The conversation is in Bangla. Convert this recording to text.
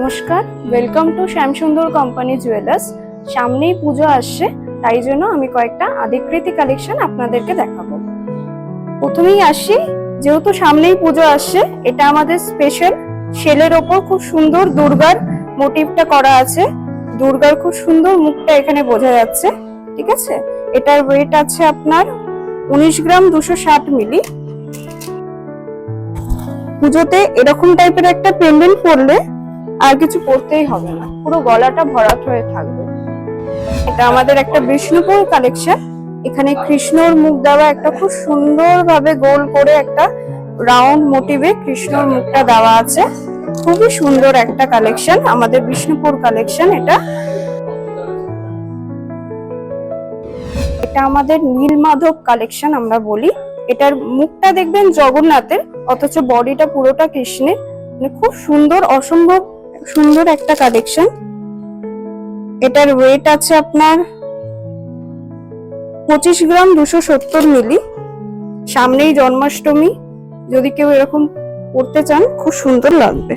নমস্কার, welcome to Shyamsundar company jewellers. সামনেই পুজো আসছে, তাই জন্য আমি কয়েকটা আদিকৃতি কালেকশন আপনাদেরকে দেখাবো। প্রথমেই আসি, যেহেতু সামনেই পুজো আসছে, এটা আমাদের স্পেশাল শেলের ওপর খুব সুন্দর দুর্গার মোটিভটা করা আছে। দুর্গার খুব সুন্দর মুখটা এখানে বোঝা যাচ্ছে, ঠিক আছে। এটার ওয়েট আছে আপনার 19 গ্রাম 260 মিলি। পুজোতে এরকম টাইপের একটা পেন্ডেন্ট পরলে আর কিছু পরতেই হবে না, পুরো গলাটা ভরাট হয়ে থাকবে। এটা আমাদের একটা বিষ্ণুপুর কালেকশন। এখানে কৃষ্ণর মুখ দেওয়া একটা খুব সুন্দর ভাবে গোল করে একটা রাউন্ড মোটিভে কৃষ্ণর মুখটা দেওয়া আছে। খুবই সুন্দর একটা কালেকশন, আমাদের বিষ্ণুপুর কালেকশন। এটা আমাদের নীলমাধব কালেকশন আমরা বলি। এটার মুখটা দেখবেন জগন্নাথের, অথচ বডিটা পুরোটা কৃষ্ণের। মানে খুব সুন্দর, অসম্ভব সুন্দর একটা কালেকশন। এটার ওয়েট আছে আপনার 25 গ্রাম 270 মিলি। সামনেই জন্মাষ্টমী, যদি কেউ এরকম পড়তে চান খুব সুন্দর লাগবে।